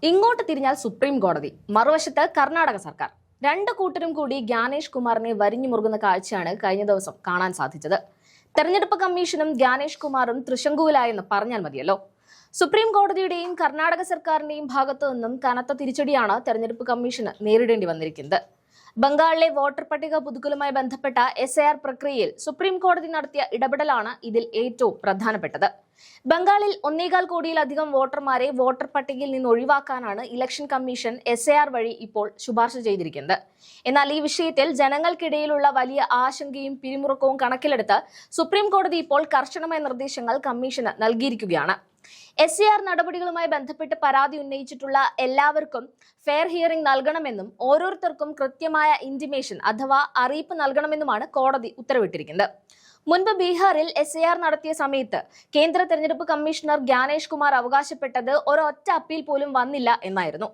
ഇങ്ങോട്ട് തിരിഞ്ഞാൽ സുപ്രീം കോടതി, മറുവശത്ത് കർണാടക സർക്കാർ. രണ്ടു കൂട്ടരും കൂടി ജ്ഞാനേഷ് കുമാറിനെ വരിഞ്ഞു മുറുകുന്ന കാഴ്ചയാണ് കഴിഞ്ഞ ദിവസം കാണാൻ സാധിച്ചത്. തെരഞ്ഞെടുപ്പ് കമ്മീഷനും ജ്ഞാനേഷ് കുമാറും തൃശങ്കുവിലായെന്ന് പറഞ്ഞാൽ മതിയല്ലോ. സുപ്രീം കോടതിയുടെയും കർണാടക സർക്കാരിന്റെയും ഭാഗത്തു നിന്നും കനത്ത തിരിച്ചടിയാണ് തെരഞ്ഞെടുപ്പ് കമ്മീഷന് നേരിടേണ്ടി വന്നിരിക്കുന്നത്. ബംഗാളിലെ വോട്ടർ പട്ടിക പുതുക്കലുമായി ബന്ധപ്പെട്ട SIR പ്രക്രിയയിൽ സുപ്രീം കോടതി നടത്തിയ ഇടപെടലാണ് ഇതിൽ ഏറ്റവും പ്രധാനപ്പെട്ടത്. ബംഗാളിൽ 1.25 കോടിയിലധികം വോട്ടർമാരെ വോട്ടർ പട്ടികയിൽ നിന്ന് ഒഴിവാക്കാനാണ് ഇലക്ഷൻ കമ്മീഷൻ SIR വഴി ഇപ്പോൾ ശുപാർശ ചെയ്തിരിക്കുന്നത്. എന്നാൽ ഈ വിഷയത്തിൽ ജനങ്ങൾക്കിടയിലുള്ള വലിയ ആശങ്കയും പിരിമുറുക്കവും കണക്കിലെടുത്ത് സുപ്രീം കോടതി ഇപ്പോൾ കർശനമായ നിർദ്ദേശങ്ങൾ കമ്മീഷന് നൽകിയിരിക്കുകയാണ്. SIR നടപടികളുമായി ബന്ധപ്പെട്ട് പരാതി ഉന്നയിച്ചിട്ടുള്ള എല്ലാവർക്കും ഫെയർ ഹിയറിംഗ് നൽകണമെന്നും ഓരോരുത്തർക്കും കൃത്യമായ ഇന്റിമേഷൻ അഥവാ അറിയിപ്പ് നൽകണമെന്നുമാണ് കോടതി ഉത്തരവിട്ടിരിക്കുന്നത്. മുൻപ് ബീഹാറിൽ SIR നടത്തിയ സമയത്ത് കേന്ദ്ര തെരഞ്ഞെടുപ്പ് കമ്മീഷണർ ജ്ഞാനേഷ് കുമാർ അവകാശപ്പെട്ടത് ഒരൊറ്റ അപ്പീൽ പോലും വന്നില്ല എന്നായിരുന്നു.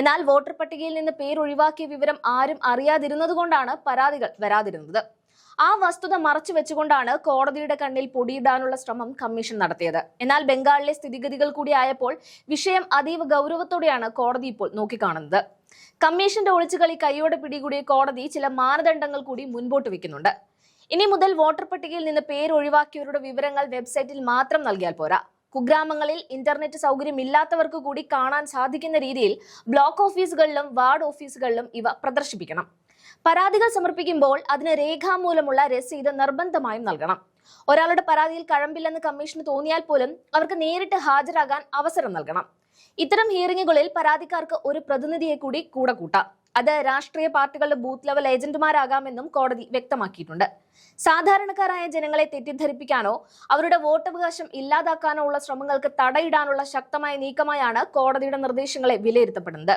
എന്നാൽ വോട്ടർ പട്ടികയിൽ നിന്ന് പേരൊഴിവാക്കിയ വിവരം ആരും അറിയാതിരുന്നതുകൊണ്ടാണ് പരാതികൾ വരാതിരുന്നത്. ആ വസ്തുത മറച്ചു വെച്ചുകൊണ്ടാണ് കോടതിയുടെ കണ്ണിൽ പൊടിയിടാനുള്ള ശ്രമം കമ്മീഷൻ നടത്തിയത്. എന്നാൽ ബംഗാളിലെ സ്ഥിതിഗതികൾ കൂടി ആയപ്പോൾ വിഷയം അതീവ ഗൗരവത്തോടെയാണ് കോടതി ഇപ്പോൾ നോക്കിക്കാണുന്നത്. കമ്മീഷന്റെ ഒളിച്ചുകളി കൈയോടെ പിടികൂടിയ കോടതി ചില മാനദണ്ഡങ്ങൾ കൂടി മുൻപോട്ട് വെക്കുന്നുണ്ട്. ഇനി മുതൽ വോട്ടർ പട്ടികയിൽ നിന്ന് പേരൊഴിവാക്കിയവരുടെ വിവരങ്ങൾ വെബ്സൈറ്റിൽ മാത്രം നൽകിയാൽ പോരാ. കുഗ്രാമങ്ങളിൽ ഇന്റർനെറ്റ് സൗകര്യം ഇല്ലാത്തവർക്ക് കൂടി കാണാൻ സാധിക്കുന്ന രീതിയിൽ ബ്ലോക്ക് ഓഫീസുകളിലും വാർഡ് ഓഫീസുകളിലും ഇവ പ്രദർശിപ്പിക്കണം. പരാതികൾ സമർപ്പിക്കുമ്പോൾ അതിന് രേഖാമൂലമുള്ള രസീത് നിർബന്ധമായും നൽകണം. ഒരാളുടെ പരാതിയിൽ കഴമ്പില്ലെന്ന് കമ്മീഷന് തോന്നിയാൽ പോലും അവർക്ക് നേരിട്ട് ഹാജരാകാൻ അവസരം നൽകണം. ഇത്തരം ഹിയറിംഗുകളിൽ പരാതിക്കാർക്ക് ഒരു പ്രതിനിധിയെ കൂടി കൂടെ കൂട്ടാം. അത് രാഷ്ട്രീയ പാർട്ടികളുടെ ബൂത്ത് ലെവൽ ഏജന്റുമാരാകാമെന്നും കോടതി വ്യക്തമാക്കിയിട്ടുണ്ട്. സാധാരണക്കാരായ ജനങ്ങളെ തെറ്റിദ്ധരിപ്പിക്കാനോ അവരുടെ വോട്ടവകാശം ഇല്ലാതാക്കാനോ ഉള്ള ശ്രമങ്ങൾക്ക് തടയിടാനുള്ള ശക്തമായ നീക്കമായാണ് കോടതിയുടെ നിർദ്ദേശങ്ങളെ വിലയിരുത്തപ്പെടുന്നത്.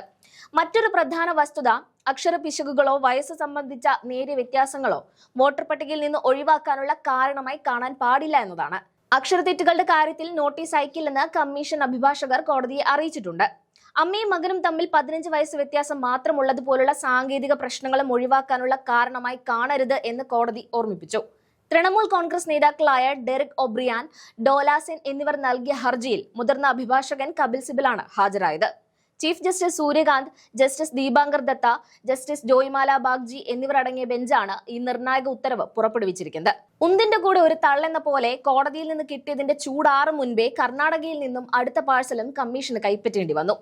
മറ്റൊരു പ്രധാന വസ്തുത അക്ഷരപിശകുകളോ വയസ്സ് സംബന്ധിച്ച നേരിയ വ്യത്യാസങ്ങളോ വോട്ടർ പട്ടികയിൽ നിന്ന് ഒഴിവാക്കാനുള്ള കാരണമായി കാണാൻ പാടില്ല എന്നതാണ്. അക്ഷരതെറ്റുകളുടെ കാര്യത്തിൽ നോട്ടീസ് അയക്കില്ലെന്ന് കമ്മീഷൻ അഭിഭാഷകർ കോടതിയെ അറിയിച്ചിട്ടുണ്ട്. അമ്മയും മകനും തമ്മിൽ 15 വയസ്സ് വ്യത്യാസം മാത്രമുള്ളതുപോലുള്ള സാങ്കേതിക പ്രശ്നങ്ങളും ഒഴിവാക്കാനുള്ള കാരണമായി കാണരുത് എന്ന് കോടതി ഓർമ്മിപ്പിച്ചു. തൃണമൂൽ കോൺഗ്രസ് നേതാക്കളായ ഡെറിക് ഒബ്രിയാൻ, ഡോലാസെൻ എന്നിവർ നൽകിയ ഹർജിയിൽ മുതിർന്ന അഭിഭാഷകൻ കപിൽ സിബലാണ് ഹാജരായത്. Chief justice Surya Kant, justice Dipankar Datta, justice Joymalya Bagchi എന്നിവർ അടങ്ങിയ ബെഞ്ചാണ് ഈ നിർണായക ഉത്തരവ് പുറപ്പെടുവിച്ചിരിക്കുന്നത്. ഉന്തിന്റെ കൂടെ ഒരു തള്ളെന്ന പോലെ കോടതിയിൽ നിന്ന് കിട്ടിയതിന്റെ ചൂടാറും മുൻപേ കർണാടകയിൽ നിന്നും അടുത്ത പാഴ്സലും കമ്മീഷന് കൈപ്പറ്റേണ്ടി വന്നു.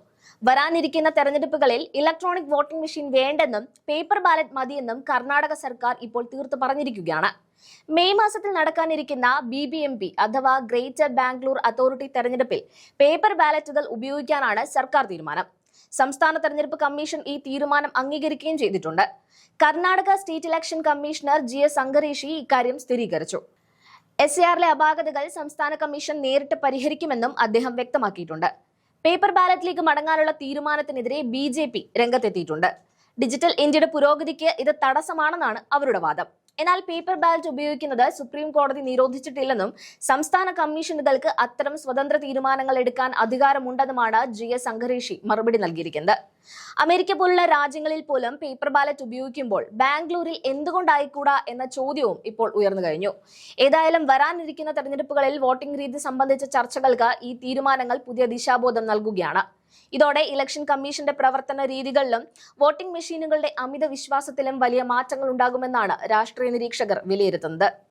വരാനിരിക്കുന്ന തെരഞ്ഞെടുപ്പുകളിൽ ഇലക്ട്രോണിക് വോട്ടിംഗ് മെഷീൻ വേണ്ടെന്നും പേപ്പർ ബാലറ്റ് മതിയെന്നും കർണാടക സർക്കാർ ഇപ്പോൾ തീർത്തു പറഞ്ഞിരിക്കുകയാണ്. മെയ് മാസത്തിൽ നടക്കാനിരിക്കുന്ന BBMP അഥവാ ഗ്രേറ്റർ ബാംഗ്ലൂർ അതോറിറ്റി തെരഞ്ഞെടുപ്പിൽ പേപ്പർ ബാലറ്റുകൾ ഉപയോഗിക്കാനാണ് സർക്കാർ തീരുമാനം. സംസ്ഥാന തെരഞ്ഞെടുപ്പ് കമ്മീഷൻ ഈ തീരുമാനം അംഗീകരിക്കുകയും ചെയ്തിട്ടുണ്ട്. Karnataka state election commissioner GS അങ്കരീഷി ഇക്കാര്യം സ്ഥിരീകരിച്ചു. SIRലെ അപാകതകൾ സംസ്ഥാന കമ്മീഷൻ നേരിട്ട് പരിഹരിക്കുമെന്നും അദ്ദേഹം വ്യക്തമാക്കിയിട്ടുണ്ട്. പേപ്പർ ബാലറ്റിലേക്ക് മടങ്ങാനുള്ള തീരുമാനത്തിനെതിരെ BJP രംഗത്തെത്തിയിട്ടുണ്ട്. ഡിജിറ്റൽ ഇന്ത്യയുടെ പുരോഗതിക്ക് ഇത് തടസ്സമാണെന്നാണ് അവരുടെ വാദം. എന്നാൽ പേപ്പർ ബാലറ്റ് ഉപയോഗിക്കുന്നത് സുപ്രീം കോടതി നിരോധിച്ചിട്ടില്ലെന്നും സംസ്ഥാന കമ്മീഷനുകൾക്ക് അത്തരം സ്വതന്ത്ര തീരുമാനങ്ങൾ എടുക്കാൻ അധികാരമുണ്ടെന്നുമാണ് GS അങ്കരീഷി മറുപടി നൽകിയിരിക്കുന്നത്. അമേരിക്ക പോലുള്ള രാജ്യങ്ങളിൽ പോലും പേപ്പർ ബാലറ്റ് ഉപയോഗിക്കുമ്പോൾ ബാംഗ്ലൂരിൽ എന്തുകൊണ്ടായിക്കൂടാ എന്ന ചോദ്യവും ഇപ്പോൾ ഉയർന്നു കഴിഞ്ഞു. ഏതായാലും വരാനിരിക്കുന്ന തെരഞ്ഞെടുപ്പുകളിൽ വോട്ടിംഗ് രീതി സംബന്ധിച്ച ചർച്ചകൾക്ക് ഈ തീരുമാനങ്ങൾ പുതിയ ദിശാബോധം നൽകുകയാണ്. ഇതോടെ ഇലക്ഷൻ കമ്മീഷന്റെ പ്രവർത്തന രീതികളിലും വോട്ടിംഗ് മെഷീനുകളുടെ അമിത വിശ്വാസത്തിലും വലിയ മാറ്റങ്ങൾ ഉണ്ടാകുമെന്നാണ് രാഷ്ട്രീയ നിരീക്ഷകർ വിലയിരുത്തുന്നത്.